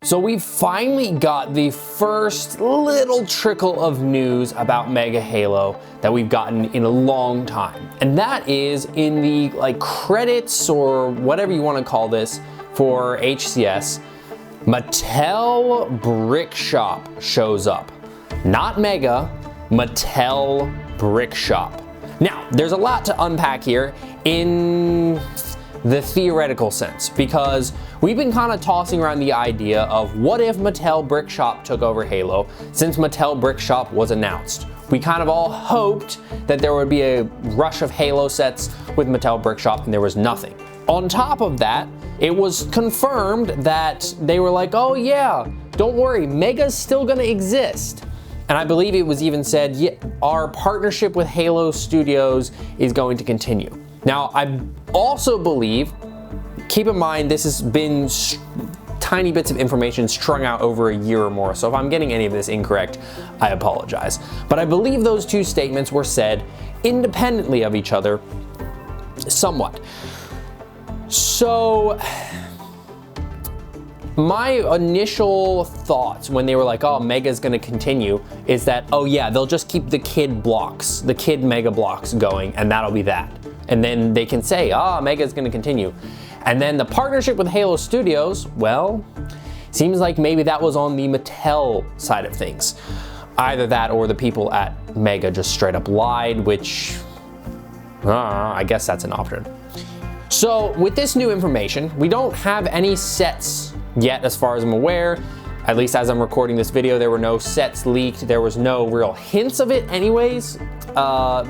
So we finally got the first little trickle of news about Mega Halo that we've gotten in a long time. And that is in the credits or whatever you want to call this for HCS, Mattel Brickshop shows up. Not Mega, Mattel Brickshop. Now, there's a lot to unpack here in the theoretical sense, because we've been kind of tossing around the idea of what if Mattel Brickshop took over Halo since Mattel Brickshop was announced. We kind of all hoped that there would be a rush of Halo sets with Mattel Brickshop, and there was nothing. On top of that, it was confirmed that they were like, oh yeah, don't worry, Mega's still gonna exist. And I believe it was even said, yeah, our partnership with Halo Studios is going to continue. Now, I also believe, keep in mind, this has been tiny bits of information strung out over a year or more, so if I'm getting any of this incorrect, I apologize. But I believe those two statements were said independently of each other, somewhat. So, my initial thoughts when they were like, oh, Mega's gonna continue, is that, oh yeah, they'll just keep the kid blocks, the kid Mega blocks going, and that'll be that. And then they can say, ah, Mega's gonna continue. And then the partnership with Halo Studios, well, seems like maybe that was on the Mattel side of things. Either that or the people at Mega just straight up lied, which, I guess that's an option. So with this new information, we don't have any sets yet as far as I'm aware. At least as I'm recording this video, there were no sets leaked. There was no real hints of it anyways,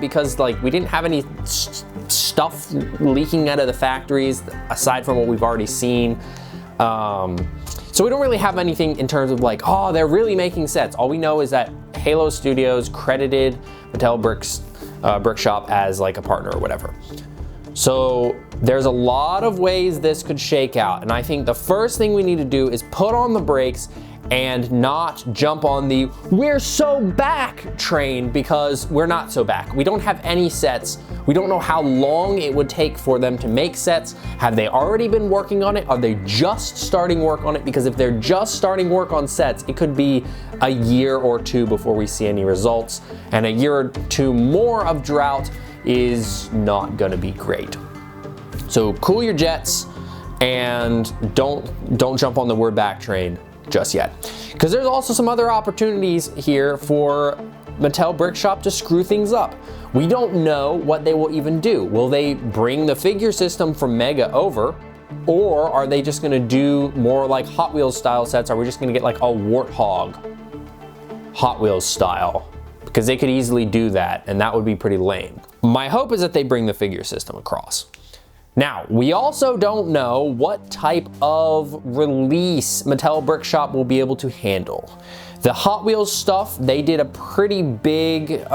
because we didn't have any stuff leaking out of the factories aside from what we've already seen. So we don't really have anything in terms of oh, they're really making sets. All we know is that Halo Studios credited Mattel Brickshop as a partner or whatever. So there's a lot of ways this could shake out, and I think the first thing we need to do is put on the brakes and not jump on the we're so back train, because we're not so back. We don't have any sets. We don't know how long it would take for them to make sets. Have they already been working on it? Are they just starting work on it? Because if they're just starting work on sets, it could be a year or two before we see any results, and a year or two more of drought is not gonna be great. So cool your jets and don't jump on the we're back train just yet. Because there's also some other opportunities here for Mattel Brickshop to screw things up. We don't know what they will even do. Will they bring the figure system from Mega over? Or are they just gonna do more like Hot Wheels style sets? Are we just gonna get a Warthog Hot Wheels style? Because they could easily do that, and that would be pretty lame. My hope is that they bring the figure system across. Now, we also don't know what type of release Mattel Brickshop will be able to handle. The Hot Wheels stuff, they did a pretty big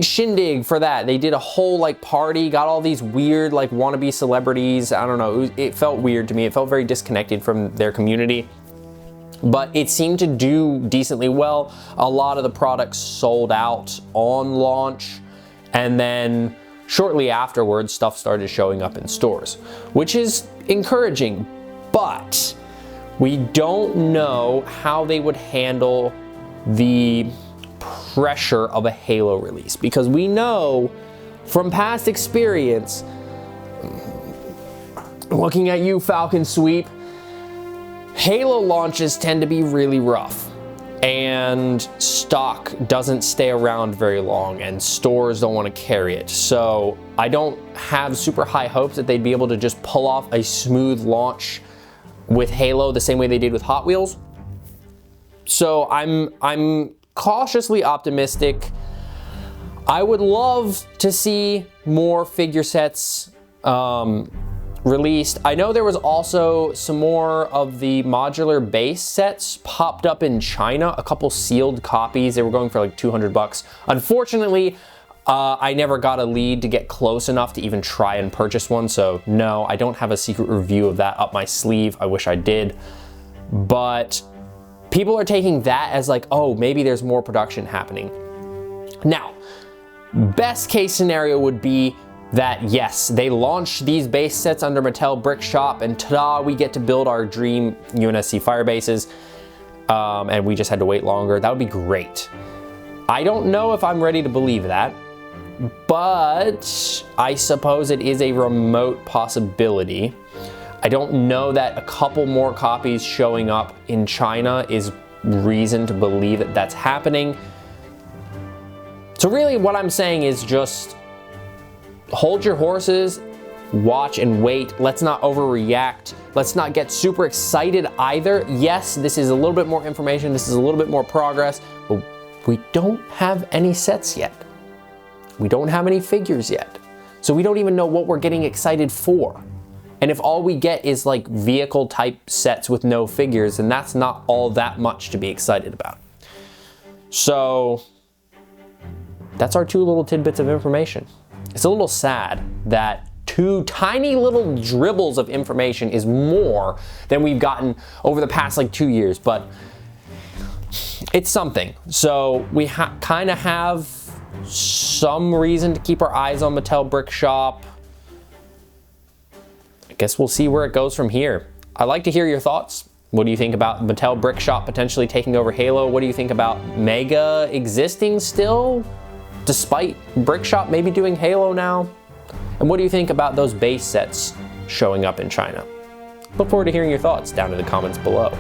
shindig for that. They did a whole party, got all these weird wannabe celebrities. I don't know, it felt weird to me. It felt very disconnected from their community. But it seemed to do decently well. A lot of the products sold out on launch, and then shortly afterwards, stuff started showing up in stores, which is encouraging, but we don't know how they would handle the pressure of a Halo release, because we know from past experience, looking at you, Falcon Sweep, Halo launches tend to be really rough, and stock doesn't stay around very long, and stores don't want to carry it. So I don't have super high hopes that they'd be able to just pull off a smooth launch with Halo the same way they did with Hot Wheels. So I'm cautiously optimistic. I would love to see more figure sets released. I know there was also some more of the modular base sets popped up in China, a couple sealed copies. They were going for $200. Unfortunately, I never got a lead to get close enough to even try and purchase one, so no, I don't have a secret review of that up my sleeve. I wish I did. But people are taking that as oh, maybe there's more production happening. Now, best case scenario would be that yes, they launched these base sets under Mattel Brickshop, and ta-da, we get to build our dream UNSC fire bases, and we just had to wait longer. That would be great. I don't know if I'm ready to believe that, but I suppose it is a remote possibility. I don't know that a couple more copies showing up in China is reason to believe that that's happening. So really what I'm saying is just hold your horses, watch and wait. Let's not overreact. Let's not get super excited either. Yes, this is a little bit more information. This is a little bit more progress, but we don't have any sets yet. We don't have any figures yet. So we don't even know what we're getting excited for. And if all we get is like vehicle type sets with no figures, then that's not all that much to be excited about. So that's our 2 little tidbits of information. It's a little sad that 2 tiny little dribbles of information is more than we've gotten over the past like 2 years, but it's something. So we kind of have some reason to keep our eyes on Mattel Brickshop. I guess we'll see where it goes from here. I'd like to hear your thoughts. What do you think about Mattel Brickshop potentially taking over Halo? What do you think about Mega existing still, despite Brickshop maybe doing Halo now? And what do you think about those base sets showing up in China? Look forward to hearing your thoughts down in the comments below.